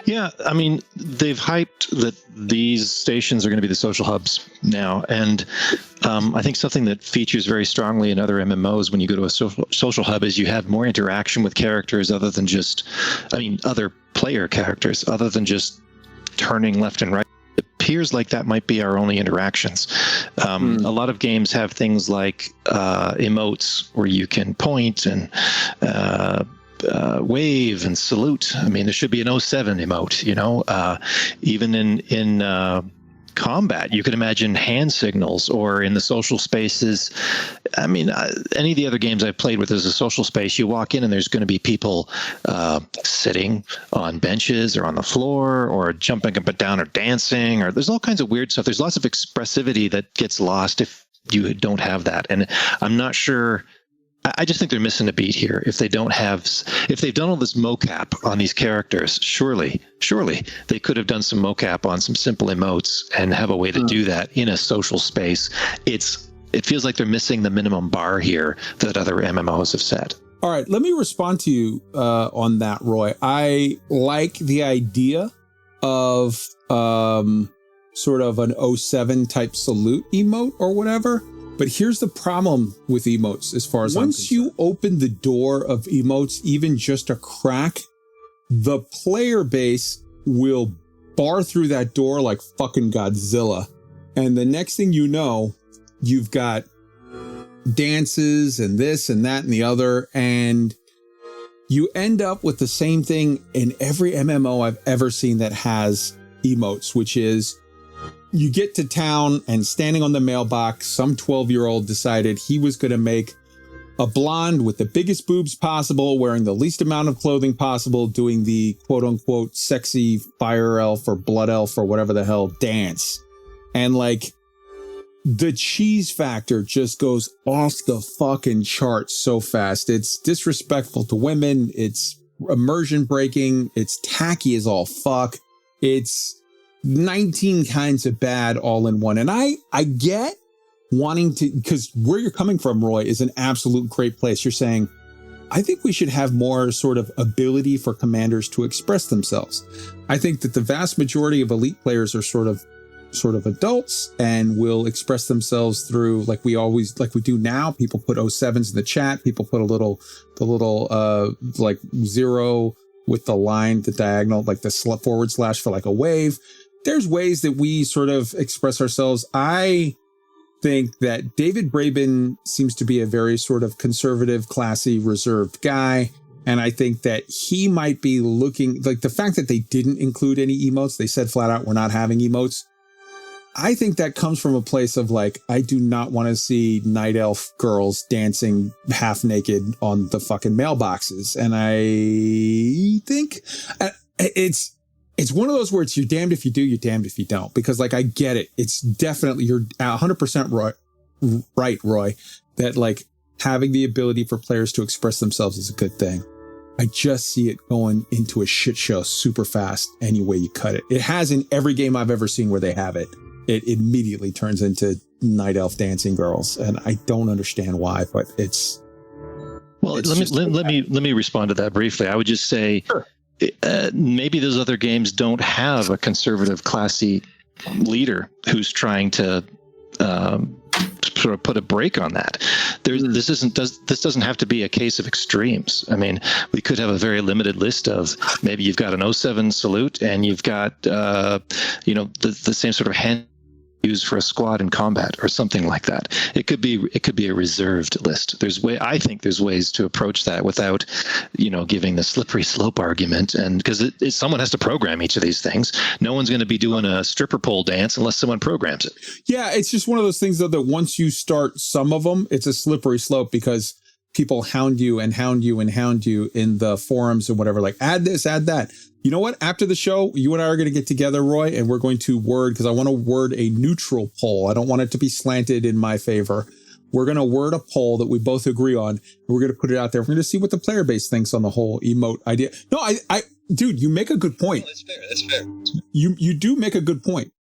Yeah, I mean, they've hyped that these stations are going to be the social hubs now, and I think something that features very strongly in other MMOs when you go to a social hub is you have more interaction with characters other than just, other player characters, other than just turning left and right. It appears like that might be our only interactions. A lot of games have things like emotes where you can point and wave and salute. I mean, there should be an 07 emote, even in combat, you could imagine hand signals, or in the social spaces. I mean, any of the other games I've played with, there's a social space. You walk in and there's going to be people sitting on benches or on the floor or jumping up and down or dancing, or there's all kinds of weird stuff. There's lots of expressivity that gets lost if you don't have that. And I'm not sure. I just think they're missing a beat here. If they've done all this mocap on these characters, surely they could have done some mocap on some simple emotes and have a way to do that in a social space. It feels like they're missing the minimum bar here that other MMOs have set. All right, let me respond to you on that, Roy. I like the idea of sort of an 07 type salute emote or whatever. But here's the problem with emotes, as far as once you open the door of emotes, even just a crack, the player base will bar through that door like fucking Godzilla. And the next thing you know, you've got dances and this and that and the other. And you end up with the same thing in every MMO I've ever seen that has emotes, which is you get to town and standing on the mailbox, some 12-year-old decided he was going to make a blonde with the biggest boobs possible, wearing the least amount of clothing possible, doing the quote unquote sexy fire elf or blood elf or whatever the hell dance. And like the cheese factor just goes off the fucking charts so fast. It's disrespectful to women. It's immersion breaking. It's tacky as all fuck. It's 19 kinds of bad all in one. And I get wanting to, because where you're coming from, Roy, is an absolute great place. You're saying, I think we should have more sort of ability for commanders to express themselves. I think that the vast majority of elite players are sort of adults and will express themselves through, like we do now. People put 07s in the chat. People put the little like 0 with the line, the diagonal, like the / for like a wave. There's ways that we sort of express ourselves. I think that David Braben seems to be a very sort of conservative, classy, reserved guy. And I think that he might be looking, like the fact that they didn't include any emotes, they said flat out, we're not having emotes. I think that comes from a place of like, I do not want to see night elf girls dancing half naked on the fucking mailboxes. And I think it's one of those where it's you're damned if you do, you're damned if you don't. Because like, I get it. It's definitely, you're 100% right, Roy, that like having the ability for players to express themselves is a good thing. I just see it going into a shit show super fast any way you cut it. It has in every game I've ever seen where they have it. It immediately turns into night elf dancing girls. And I don't understand why, but it's... Well, let me respond to that briefly. I would just say, sure. Maybe those other games don't have a conservative, classy leader who's trying to sort of put a break on that. This doesn't have to be a case of extremes. I mean, we could have a very limited list of maybe you've got an 07 salute and you've got the same sort of hand used for a squad in combat or something like that. It could be a reserved list. I think there's ways to approach that without, giving the slippery slope argument. And because someone has to program each of these things. No one's going to be doing a stripper pole dance unless someone programs it. Yeah, it's just one of those things though that once you start some of them, it's a slippery slope because people hound you in the forums and whatever, like add this, add that. You know what? After the show, you and I are going to get together, Roy, and we're going to because I want to word a neutral poll. I don't want it to be slanted in my favor. We're going to word a poll that we both agree on. And we're going to put it out there. We're going to see what the player base thinks on the whole emote idea. No, dude, you make a good point. No, that's fair. You do make a good point.